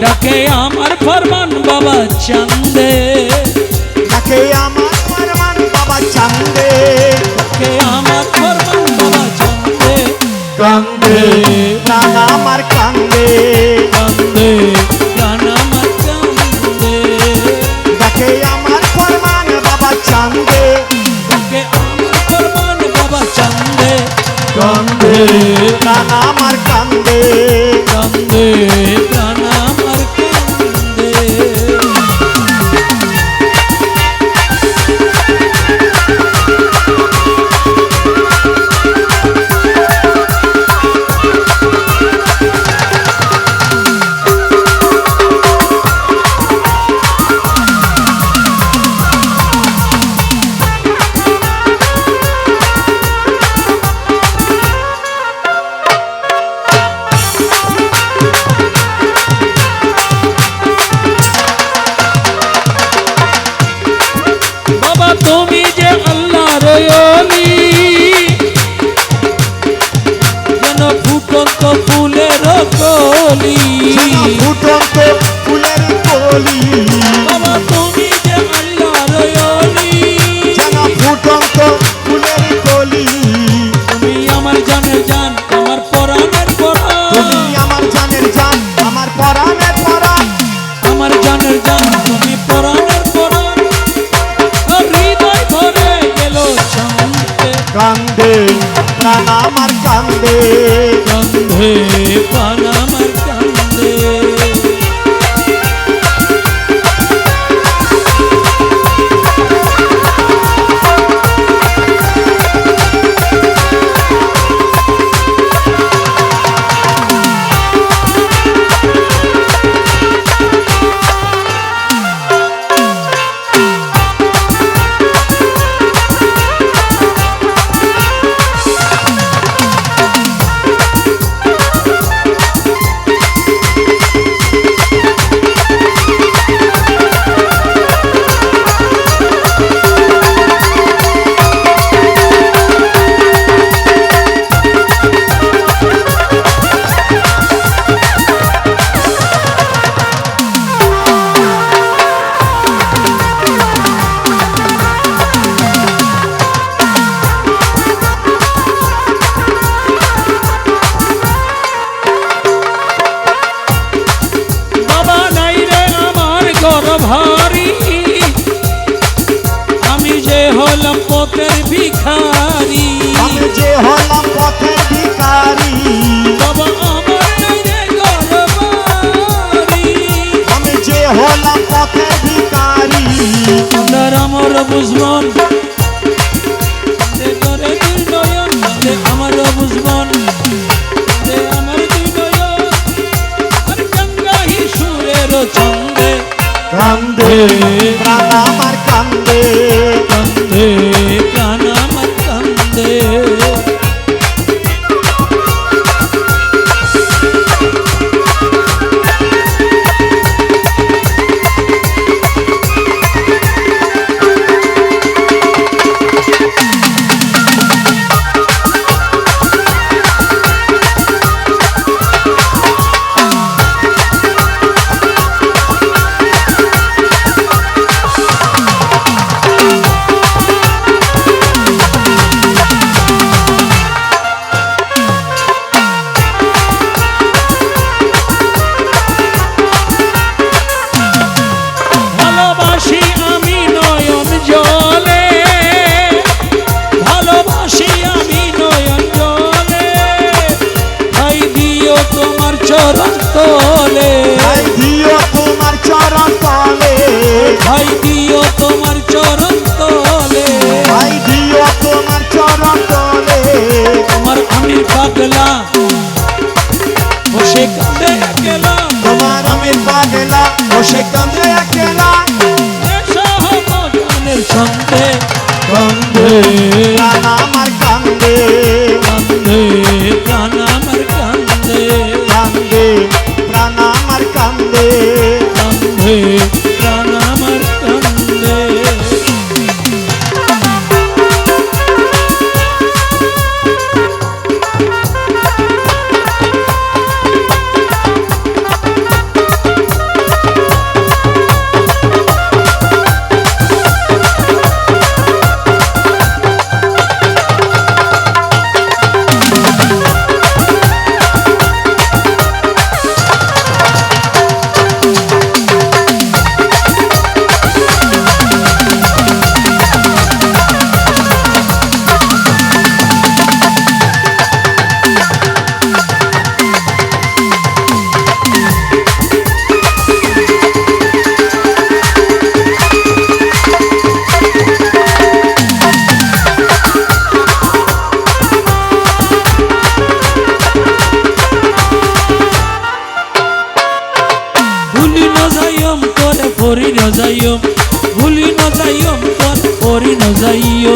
ডাকে আমার ফরমান বাবা চান্দে, ডাকে আমার ফরমান বাবা চান্দে, ডাকে আমার ফরমান বাবা চান্দে। কান্দে প্রাণ আমার কান্দে, কান্দে প্রাণ আমার কান্দে, ডাকে আমার ফরমান বাবা চান্দে, ডাকে আমার ফরমান বাবা চান্দে। কান্দে প্রাণ আমার কান্দে, কান্দে প্রাণ আমার কান্দে। তুমি যে আল্লাহর ওলি, যেন ফুটন্ত ফুলের কলি, ফুটন্ত ফুলের কলি। বাবা তুমি যে আল্লাহর ওলি, যেন ফুটন্ত ফুলের কলি। তুমি আমার জানের জান, আমার পরাণের পরাণ, তুমি আমার জানের জান, আমার পরাণের পরাণ, আমার জানের জান, তুমি পরাণের পরাণ। হৃদয় ভরে গেল চান্দে, কান্দে প্রাণ আমার কান্দে, কান্দে প্রাণ আমার কান্দে। ভারী আমি যে হলাম পথের ভিখারি, আমি যে হলাম পথের ভিখারি। বাবা আমার নাই রে ঘরবাড়ি, আমি যে হলাম পথের ভিখারি। আমার আমার বুঝবন করে দুই নয়ন, আমার বুঝবন আমার দুই নয়ন, আর গঙ্গাহি সুরের ছন্দে। কান্দে প্রাণ আমার কান্দে, কান্দে প্রাণ আমার কান্দে। ভালোবাসি আমি নয়ন জলে, ভালোবাসি আমি নয়ন জলে, ভাই দিও তোমার চরণ তলে, ভাই দিও তোমার চরণ তলে, ভাই দিও তোমার চরণ তলে, ভাই দিও তোমার চরণ তলে। তোমার আমি পাগলা বসে কাঁদে একলা, তোমার আমি পাগলা বসে কান্দে একলা। সহমনের ছন্দে। কান্দে প্রাণ আমার কান্দে, কান্দে প্রাণ আমার কান্দে, কান্দে প্রাণ আমার কান্দে, কান্দে প্রাণ আমার কান্দে। যাইও ভুলি ন যাইও তোর ওরি ন যাইও